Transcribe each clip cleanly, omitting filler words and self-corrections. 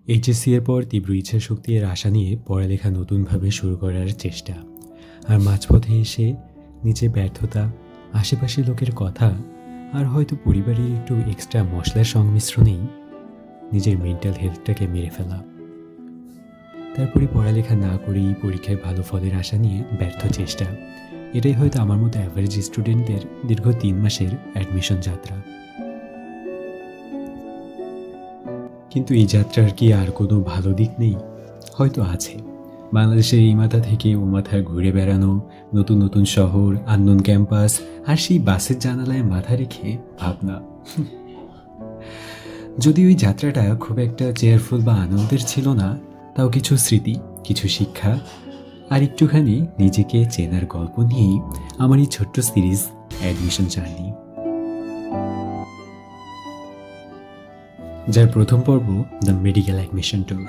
HSC এর পর তীব্র ইচ্ছাশক্তি এর আশা নিয়ে পড়ালেখা নতুনভাবে শুরু করার চেষ্টা, আর মাঝপথে এসে নিজের ব্যর্থতা, আশেপাশের লোকের কথা, আর হয়তো পরিবারের একটু এক্সট্রা মশলার সংমিশ্রণেই নিজের মেন্টাল হেলথটাকে মেরে ফেলা। তারপরে পড়ালেখা না করেই পরীক্ষায় ভালো ফলের আশা নিয়ে ব্যর্থ চেষ্টা। এটাই হয়তো আমার মতো অ্যাভারেজ স্টুডেন্টদের দীর্ঘ ৩ মাসের অ্যাডমিশন যাত্রা। কিন্তু এই যাত্রার কি আর কোনো ভালো দিক নেই? হয়তো আছে। বাংলাদেশের এই মাথা থেকে ও মাথায় ঘুরে বেড়ানো, নতুন নতুন শহর, আননোন ক্যাম্পাস, আর সেই বাসের জানালায় মাথা রেখে ভাবনা। যদি ওই যাত্রাটা খুব একটা চেয়ারফুল বা আনন্দের ছিল না, তাও কিছু স্মৃতি, কিছু শিক্ষা, আর একটুখানি নিজেকে চেনার গল্প নিয়েই আমার এই ছোট্ট সিরিজ অ্যাডমিশন জার্নি, যার প্রথম পর্ব the medical admission tour.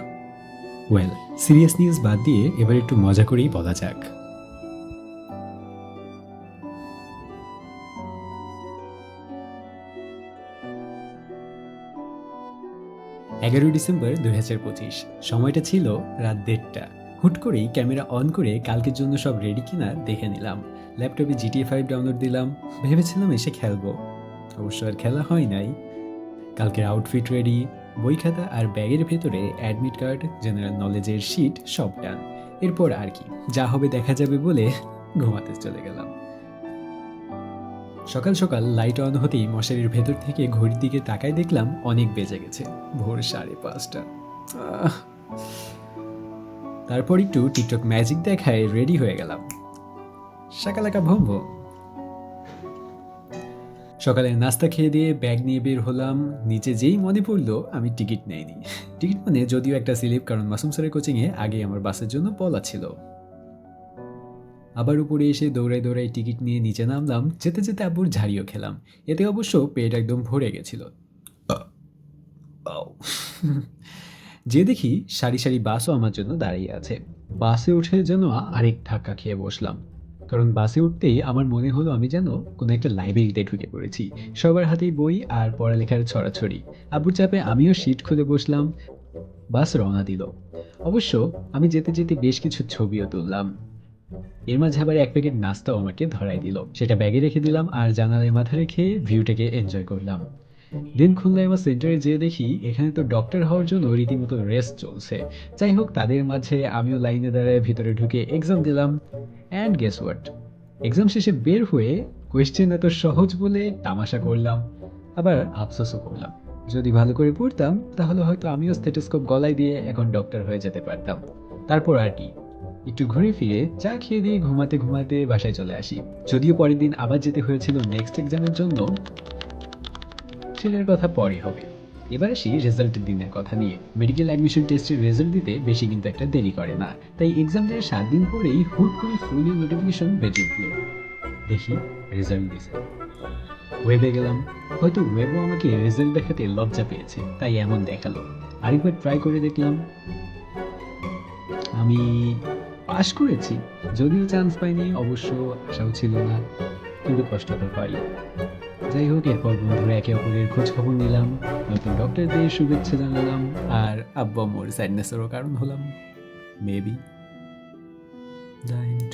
Well, serious news বাদ দিয়ে এবার একটু মজা করেই বলা যাক। 11 ডিসেম্বর 2025, সময়টা ছিল রাত 1:30। হুট করেই ক্যামেরা অন করে কালকের জন্য সব রেডি কিনা দেখে নিলাম। ল্যাপটপে GTA 5 ডাউনলোড দিলাম, ভেবেছিলাম এসে খেলবো। অবশ্য আর খেলা হয় নাই। কালকের আউটফিট রেডি, বই খাতা আর ব্যাগের ভেতরে অ্যাডমিট কার্ড, জেনারেল নলেজের শিট সব ডান। এরপর আর কি, যা হবে দেখা যাবে বলে ঘুমাতে চলে গেলাম। সকাল সকাল লাইট অন হতেই মশারির ভেতর থেকে ঘড়ির দিকে তাকায় দেখলাম অনেক বেজে গেছে, ভোর 5:30। তারপর একটু টিকটক ম্যাজিক দেখায় রেডি হয়ে গেলাম। শাকালাকা ভম্ব। সকালে নাস্তা খেয়ে দিয়ে ব্যাগ নিয়ে বের হলাম। নিচে যেই মনে পড়লো আমি টিকিট নেইনি। টিকিট মানে যদিও একটা স্লিপ, কারণ মাসুম স্যারের কোচিংয়ে আগে আমার বাসের জন্য বলা ছিল। আবার উপরে এসে দৌড়াই দৌড়াই টিকিট নিয়ে নিচে নামলাম। যেতে যেতে আব্বুর ঝাড়িও খেলাম। এতে অবশ্য পেট একদম ভরে গেছিল। যে দেখি সারি সারি বাসও আমার জন্য দাঁড়িয়ে আছে। বাসে উঠে যেন আরেক ধাক্কা খেয়ে বসলাম, কারণ বাসে উঠতেই আমার মনে হলো আমি যেন কোনো একটা লাইব্রেরিতে ঢুকে পড়েছি। সবার হাতেই বই আর পড়ালেখার ছড়াছড়ি। আব্বুর চাপে আমিও সিট খুলে বসলাম। বাস রওনা দিল। অবশ্য আমি যেতে যেতে বেশ কিছু ছবিও তুললাম। এর মাঝে আবার এক প্যাকেট নাস্তাও আমাকে ধরাই দিল। সেটা ব্যাগে রেখে দিলাম আর জানালায় মাথা রেখে ভিউটাকে এনজয় করলাম। দিন খুলনায় আমার সেন্টারে যেয়ে দেখি এখানে তো ডক্টর হওয়ার জন্য রীতিমতো রেস চলছে। যাই হোক, তাদের মাঝে আমিও লাইনে দাঁড়ায় ভিতরে ঢুকে এক্সাম দিলাম। অ্যান্ড গেস হোয়াট, এক্সাম শেষে বের হয়ে কোয়েশ্চেন এত সহজ বলে তামাশা করলাম, আবার আফসোসও করলাম। যদি ভালো করে পড়তাম তাহলে হয়তো আমিও স্টেথোস্কোপ গলায় দিয়ে এখন ডক্টর হয়ে যেতে পারতাম। তারপর আর কি, একটু ঘুরে ফিরে চা খেয়ে দিয়ে ঘুমাতে ঘুমাতে বাসায় চলে আসি। যদিও পরের দিন আবার যেতে হয়েছিল নেক্সট এক্সামের জন্য, সেটার কথা পরে হবে। এবার আসি রেজাল্টের দিনের কথা নিয়ে। মেডিকেল অ্যাডমিশন টেস্টের রেজাল্ট দিতে বেশি কিন্তু একটা দেরি করে না, তাই এক্সাম দিয়ে 7 দিন পরেই হুট করে ফুলি নোটিফিকেশন বেজে উঠল। দেখি রেজাল্ট দিছে। ওয়েবে গেলাম। হয়তো ওয়েবও আমাকে রেজাল্ট দেখাতে লজ্জা পেয়েছে, তাই এমন দেখালো। আরেকবার ট্রাই করে দেখলাম, আমি পাশ করেছি। যদিও চান্স পাইনি, অবশ্য আশাও ছিল না, কিন্তু কষ্ট তো পাই। যাই হোক, এরপর বন্ধুরা একে অপরের খোঁজ খবর নিলাম, নতুন ডক্টরদের শুভেচ্ছা জানালাম, আর আব্বু আম্মুর স্যাডনেসেরও কারণ হলাম। Maybe the end.